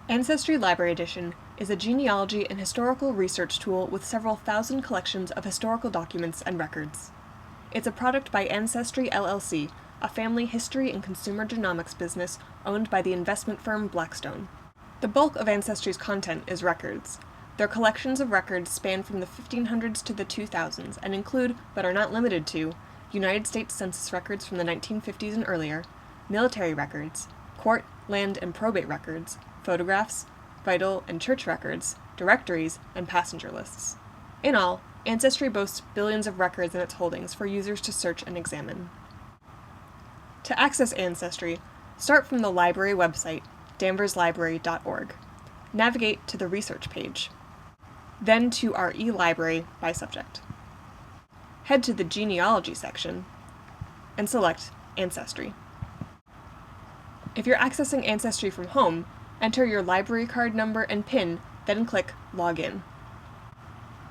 Ancestry Library Edition is a genealogy and historical research tool with several thousand collections of historical documents and records. It's a product by Ancestry LLC, a family history and consumer genomics business owned by the investment firm Blackstone. The bulk of Ancestry's content is records. Their collections of records span from the 1500s to the 2000s and include, but are not limited to, United States Census records from the 1950s and earlier, military records, court, land, and probate records, photographs, vital and church records, directories, and passenger lists. In all, Ancestry boasts billions of records in its holdings for users to search and examine. To access Ancestry, start from the library website, danverslibrary.org. Navigate to the research page. Then to our eLibrary by subject. Head to the genealogy section and select Ancestry. If you're accessing Ancestry from home, enter your library card number and PIN, then click Login.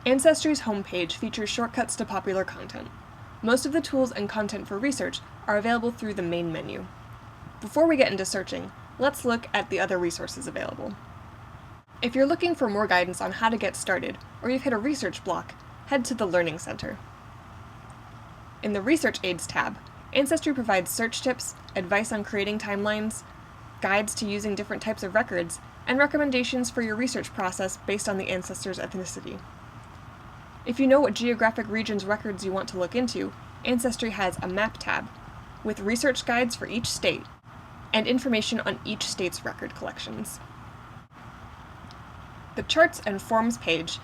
Ancestry's homepage features shortcuts to popular content. Most of the tools and content for research are available through the main menu. Before we get into searching, let's look at the other resources available. If you're looking for more guidance on how to get started, or you've hit a research block, head to the Learning Center. In the Research Aids tab, Ancestry provides search tips, advice on creating timelines, guides to using different types of records, and recommendations for your research process based on the ancestor's ethnicity. If you know what geographic region's records you want to look into, Ancestry has a Map tab, with research guides for each state, and information on each state's record collections. The Charts and Forms page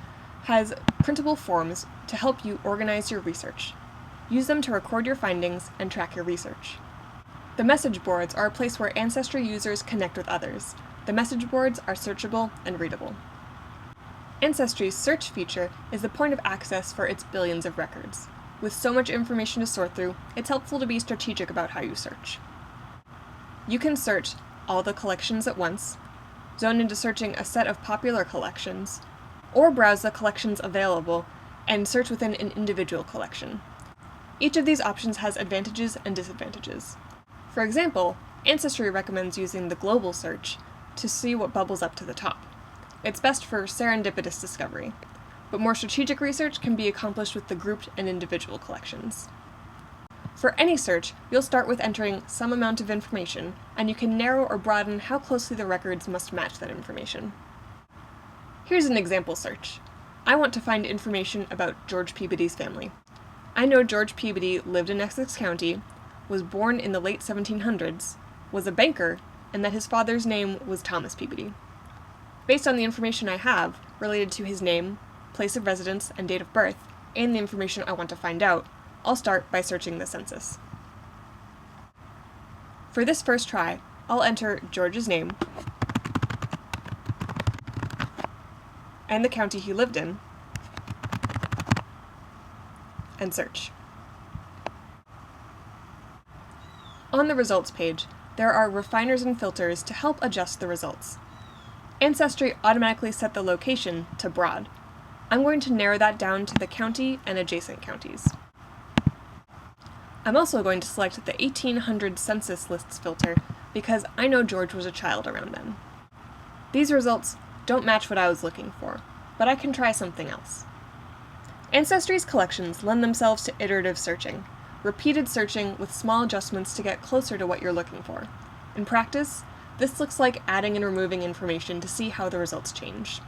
has printable forms to help you organize your research. Use them to record your findings and track your research. The message boards are a place where Ancestry users connect with others. The message boards are searchable and readable. Ancestry's search feature is the point of access for its billions of records. With so much information to sort through, it's helpful to be strategic about how you search. You can search all the collections at once, zone into searching a set of popular collections, or browse the collections available and search within an individual collection. Each of these options has advantages and disadvantages. For example, Ancestry recommends using the global search to see what bubbles up to the top. It's best for serendipitous discovery, but more strategic research can be accomplished with the grouped and individual collections. For any search, you'll start with entering some amount of information, and you can narrow or broaden how closely the records must match that information. Here's an example search. I want to find information about George Peabody's family. I know George Peabody lived in Essex County, was born in the late 1700s, was a banker, and that his father's name was Thomas Peabody. Based on the information I have, related to his name, place of residence, and date of birth, and the information I want to find out, I'll start by searching the census. For this first try, I'll enter George's name, and the county he lived in, and search. On the results page, there are refiners and filters to help adjust the results. Ancestry automatically set the location to broad. I'm going to narrow that down to the county and adjacent counties. I'm also going to select the 1800 census lists filter because I know George was a child around then. These results don't match what I was looking for, but I can try something else. Ancestry's collections lend themselves to iterative searching, repeated searching with small adjustments to get closer to what you're looking for. In practice, this looks like adding and removing information to see how the results change.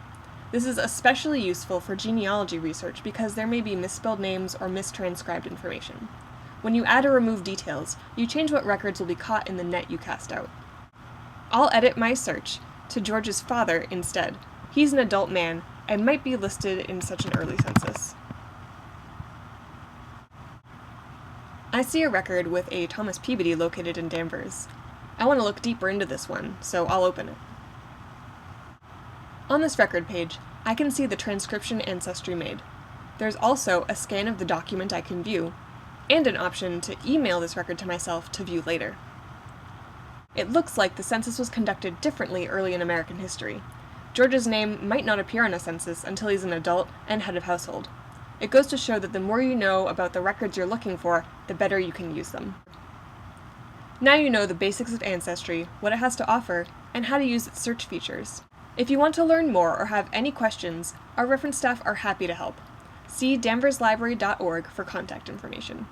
This is especially useful for genealogy research because there may be misspelled names or mistranscribed information. When you add or remove details, you change what records will be caught in the net you cast out. I'll edit my search to George's father instead. He's an adult man and might be listed in such an early census. I see a record with a Thomas Peabody located in Danvers. I want to look deeper into this one, so I'll open it. On this record page, I can see the transcription Ancestry made. There's also a scan of the document I can view, and an option to email this record to myself to view later. It looks like the census was conducted differently early in American history. George's name might not appear on a census until he's an adult and head of household. It goes to show that the more you know about the records you're looking for, the better you can use them. Now you know the basics of Ancestry, what it has to offer, and how to use its search features. If you want to learn more or have any questions, our reference staff are happy to help. See danverslibrary.org for contact information.